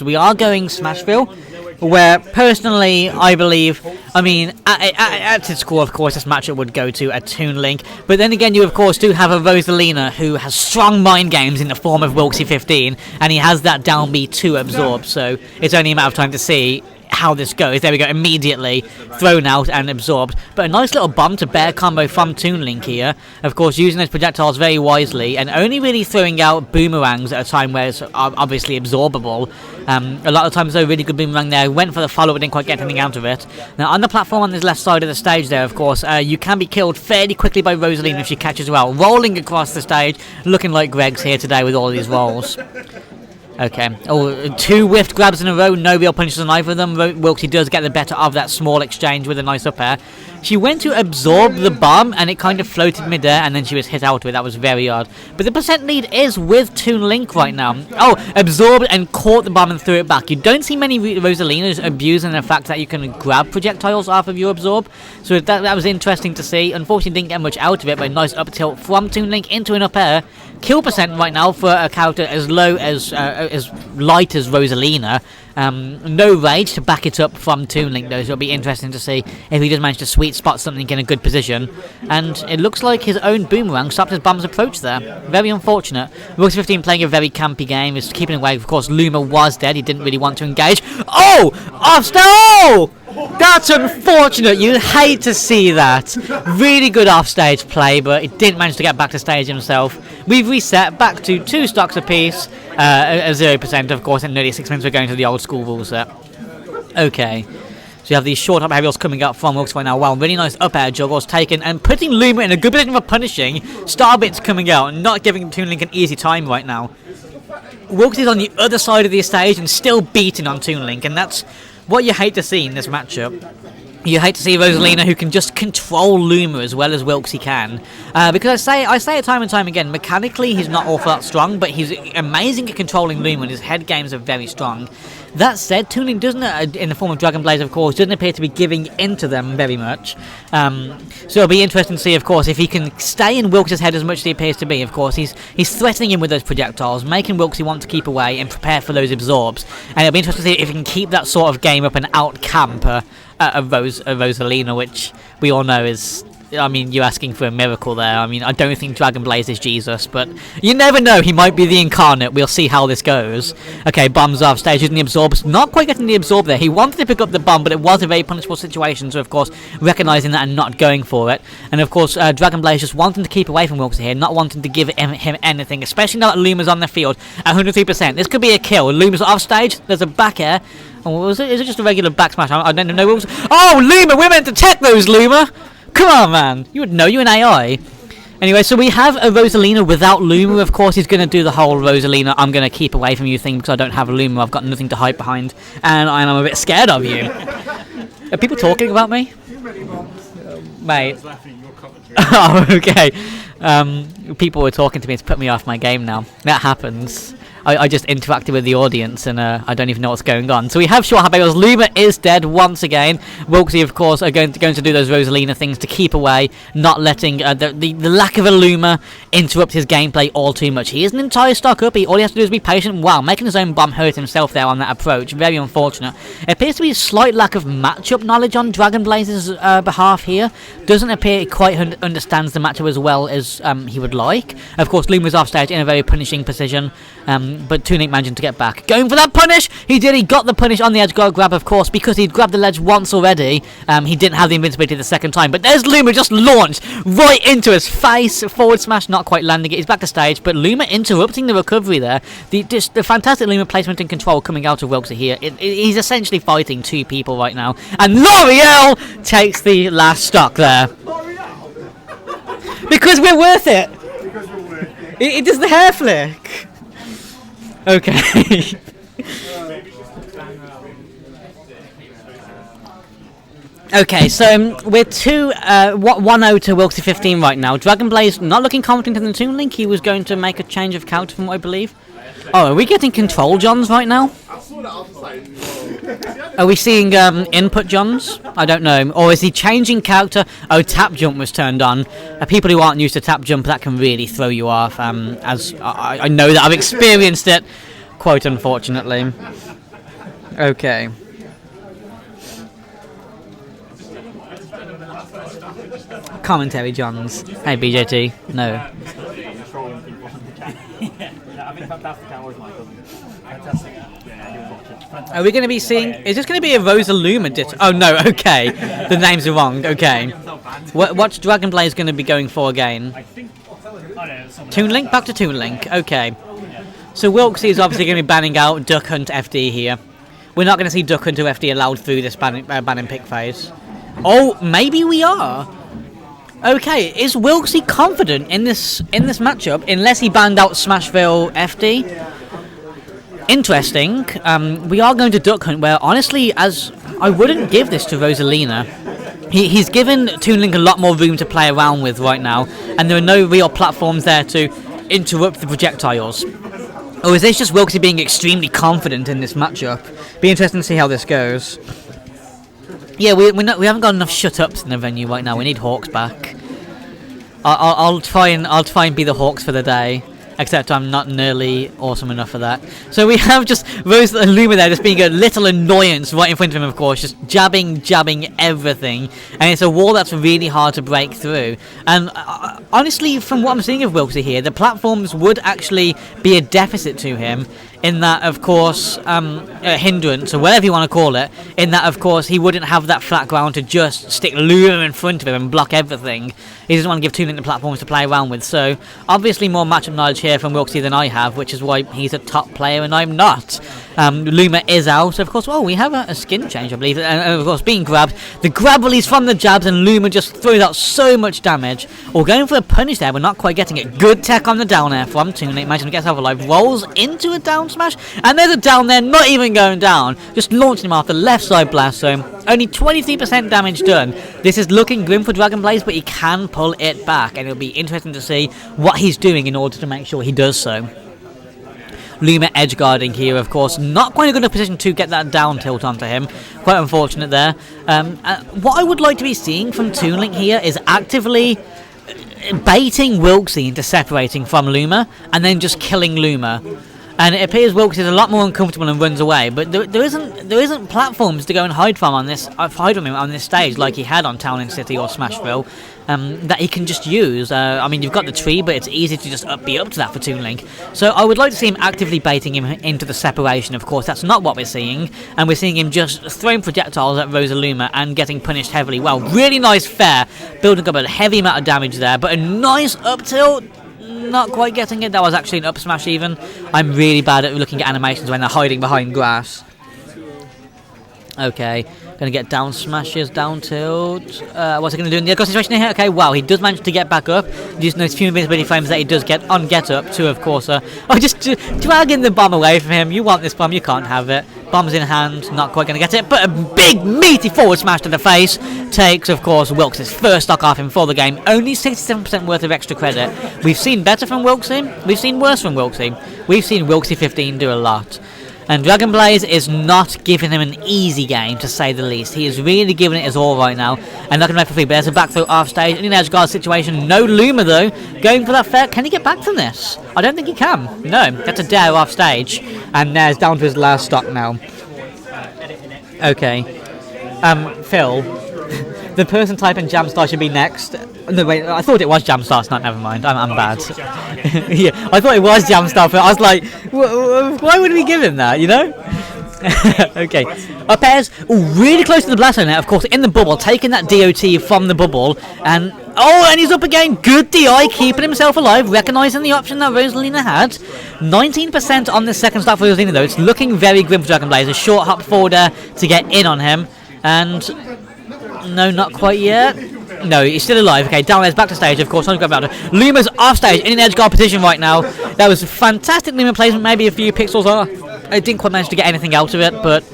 course, we are going Smashville, where personally I believe, at its core, of course, this matchup would go to a Toon Link, but then again, you of course do have a Rosalina who has strong mind games in the form of Wilksy15, and he has that down B to absorb, so it's only a matter of time to see how this goes. There we go, immediately thrown out and absorbed. But a nice little bomb to bear combo from Toon Link here. Of course, using those projectiles very wisely and only really throwing out boomerangs at a time where it's obviously absorbable. A lot of times though, really good boomerang there. Went for the follow, but didn't quite get anything out of it. Now on the platform on this left side of the stage there, of course, you can be killed fairly quickly by Rosalina if she catches well. Rolling across the stage, looking like Greg's here today with all these rolls. Okay. Oh, 2 whiffed grabs in a row. No real punishes on either of them. Wilksy does get the better of that small exchange with a nice up air. She went to absorb the bomb, and it kind of floated mid-air, and then she was hit out of it. That was very odd. But the percent lead is with Toon Link right now. Oh, absorbed and caught the bomb and threw it back. You don't see many Rosalinas abusing the fact that you can grab projectiles off of your absorb. So that was interesting to see. Unfortunately, didn't get much out of it, but a nice up tilt from Toon Link into an up air. Kill percent right now for a character as low as light as Rosalina. No rage to back it up from Toon Link though, so it'll be interesting to see if he does manage to sweet spot something in a good position. And it looks like his own boomerang stopped his bomb's approach there. Very unfortunate. Wilksy15 playing a very campy game, is keeping away. Of course, Luma was dead, he didn't really want to engage. Oh! Offstage! Oh! That's unfortunate. You hate to see that. Really good offstage play, but he didn't manage to get back to stage himself. We've reset back to 2 stocks apiece, 0% of course, and nearly 6 minutes we're going to the old school rule set. Okay. So you have these short up aerials coming up from Wilks right now. Wow, really nice up air juggles taken and putting Luma in a good position for punishing. Starbits coming out and not giving Toon Link an easy time right now. Wilks is on the other side of the stage and still beating on Toon Link, and that's what you hate to see in this matchup. You hate to see Rosalina who can just control Luma as well as Wilksy can. Because I say it time and time again, mechanically he's not awful that strong, but he's amazing at controlling Luma and his head games are very strong. That said, Toon Link doesn't, in the form of DragonBlaze of course, doesn't appear to be giving into them very much. So it'll be interesting to see, of course, if he can stay in Wilkes' head as much as he appears to be. Of course, he's threatening him with those projectiles, making Wilksy want to keep away and prepare for those absorbs. And it'll be interesting to see if he can keep that sort of game up and out-camp a Rosalina, which we all know is... you're asking for a miracle there. I don't think DragonBlaze is Jesus, but you never know. He might be the incarnate. We'll see how this goes. Okay, bombs off stage using the absorbs. Not quite getting the absorb there. He wanted to pick up the bomb, but it was a very punishable situation. So, of course, recognizing that and not going for it. And, of course, DragonBlaze just wanting to keep away from Wilksy here, not wanting to give him anything, especially now that Luma's on the field at 103%. This could be a kill. Luma's off stage. There's a back air. Oh, is it just a regular back smash? I don't know. Oh, Luma! We're meant to tech those, Luma! Come on, man. You would know. You're an AI. Anyway, so we have a Rosalina without Luma. Of course, he's going to do the whole Rosalina, I'm going to keep away from you thing because I don't have a Luma. I've got nothing to hide behind. And I'm a bit scared of you. Are people talking about me? Mate. Oh, okay. People were talking to me to put me off my game now. That happens. I just interacted with the audience and I don't even know what's going on. So we have short habanos. Luma is dead once again. Wilksy, of course, are going to do those Rosalina things to keep away, not letting the lack of a Luma interrupt his gameplay all too much. He is an entire stock up. All he has to do is be patient. Wow, making his own bomb hurt himself there on that approach. Very unfortunate. It appears to be a slight lack of matchup knowledge on DragonBlaze's behalf here. Doesn't appear he quite understands the matchup as well as he would like. Of course, Luma's off stage in a very punishing position. But Toon Link managing to get back. Going for that punish! He did, he got the punish on the edge guard grab, of course, because he'd grabbed the ledge once already. He didn't have the invincibility the second time. But there's Luma just launched right into his face. Forward smash, not quite landing it. He's back to stage, but Luma interrupting the recovery there. The fantastic Luma placement and control coming out of Wilksy here. He's essentially fighting 2 people right now. And L'Oreal takes the last stock there. Because we're worth it. It does the hair flick. Okay. Okay, so we're 1-0 to Wilksy15 right now. DragonBlaze not looking confident in the Toon Link. He was going to make a change of character from what I believe. Oh, are we getting control Johns right now? Are we seeing input Johns? I don't know. Or is he changing character? Oh, tap jump was turned on. People who aren't used to tap jump, that can really throw you off. As I know that I've experienced it, quite unfortunately. Okay. Commentary, Johns. Hey, BJT. No. Are we going to be seeing... Is this going to be a Rosaluma ditch? Oh, no, okay. The names are wrong, okay. What's DragonBlaze going to be going for again? Toon Link? Back to Toon Link, okay. So Wilksy is obviously going to be banning out Duck Hunt FD here. We're not going to see Duck Hunt or FD allowed through this ban and pick phase. Oh, maybe we are. Okay, is Wilksy confident in this matchup unless he banned out Smashville FD? Interesting. We are going to Duck Hunt, where honestly, as I wouldn't give this to Rosalina. He's given Toon Link a lot more room to play around with right now, and there are no real platforms there to interrupt the projectiles. Or is this just Wilksy being extremely confident in this matchup? Be interesting to see how this goes. Yeah, we haven't got enough shut-ups in the venue right now. We need Hawks back. I'll try and be the Hawks for the day. Except I'm not nearly awesome enough for that. So we have just Rosaluma there just being a little annoyance right in front of him, of course. Just jabbing everything. And it's a wall that's really hard to break through. And honestly, from what I'm seeing of Wilksy here, the platforms would actually be a deficit to him. In that, of course, a hindrance, or whatever you want to call it, in that, of course, he wouldn't have that flat ground to just stick Luma in front of him and block everything. He doesn't want to give Toon Link the platforms to play around with. So, obviously more matchup knowledge here from Wilksy than I have, which is why he's a top player and I'm not. Luma is out. Of course, we have a skin change, I believe. And of course, being grabbed. The grab release from the jabs, and Luma just throws out so much damage. Or going for a punish there, but not quite getting it. Good tech on the down air from Toon Link. Imagine he gets alive. Rolls into a down smash. And there's a down there, not even going down. Just launching him off the left side blast zone. Only 23% damage done. This is looking grim for DragonBlaze, but he can pull it back. And it'll be interesting to see what he's doing in order to make sure he does so. Luma edge guarding here, of course. Not quite a good enough position to get that down tilt onto him. Quite unfortunate there. What I would like to be seeing from Toon Link here is actively baiting Wilksy into separating from Luma and then just killing Luma. And it appears Wilksy is a lot more uncomfortable and runs away, but there isn't platforms to go and hide from him on this stage like he had on Town and City or Smashville that he can just use. I mean, you've got the tree, but it's easy to just be up to that for Toon Link. So I would like to see him actively baiting him into the separation. Of course, that's not what we're seeing, and we're seeing him just throwing projectiles at Rosaluma and getting punished heavily. Well, really nice fair, building up a heavy amount of damage there, but a nice up tilt. Not quite getting it. That was actually an up smash even. I'm really bad at looking at animations when they're hiding behind grass. Okay, gonna get down smashes, down tilt. What's he gonna do in the other situation here? Okay, wow, he does manage to get back up. Using those few invincibility frames that he does get on get up to, of course. Just dragging the bomb away from him. You want this bomb, you can't have it. Bombs in hand, not quite gonna get it, but a big meaty forward smash to the face takes, of course, Wilks' first stock off him for the game. Only 67% worth of extra credit. We've seen better from Wilksy. We've seen worse from Wilksy. We've seen Wilksy15 do a lot. And DragonBlaze is not giving him an easy game, to say the least. He is really giving it his all right now. And not going to make for free, but there's a back throw off stage. In an edge guard situation. No Luma, though. Going for that fair. Can he get back from this? I don't think he can. No. That's a dare off stage. And there's down to his last stock now. Okay. Phil. The person typing Jamstar should be next. No, wait, I thought it was Jamstar. It's not, never mind. I'm bad. Yeah, I thought it was Jamstar, but I was like, why would we give him that, you know? Okay. Up airs, really close to the blast zone now, of course, in the bubble, taking that DOT from the bubble, and he's up again. Good DI, keeping himself alive, recognising the option that Rosalina had. 19% on the second start for Rosalina, though. It's looking very grim for DragonBlaze. A short hop forward there to get in on him, and no, not quite yet. No, he's still alive. Okay, down there's back to stage, of course. Luma's off stage in an edge guard position right now. That was a fantastic Luma placement, maybe a few pixels off. I didn't quite manage to get anything out of it, but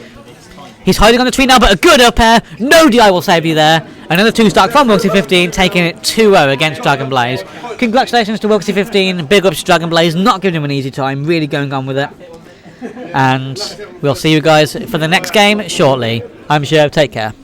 he's hiding on the tree now, but a good up air. No DI will save you there. Another 2-stock from Wilksy15, taking it 2-0 against DragonBlaze. Congratulations to Wilksy15. Big ups to DragonBlaze, not giving him an easy time, really going on with it. And we'll see you guys for the next game shortly. I'm sure. Take care.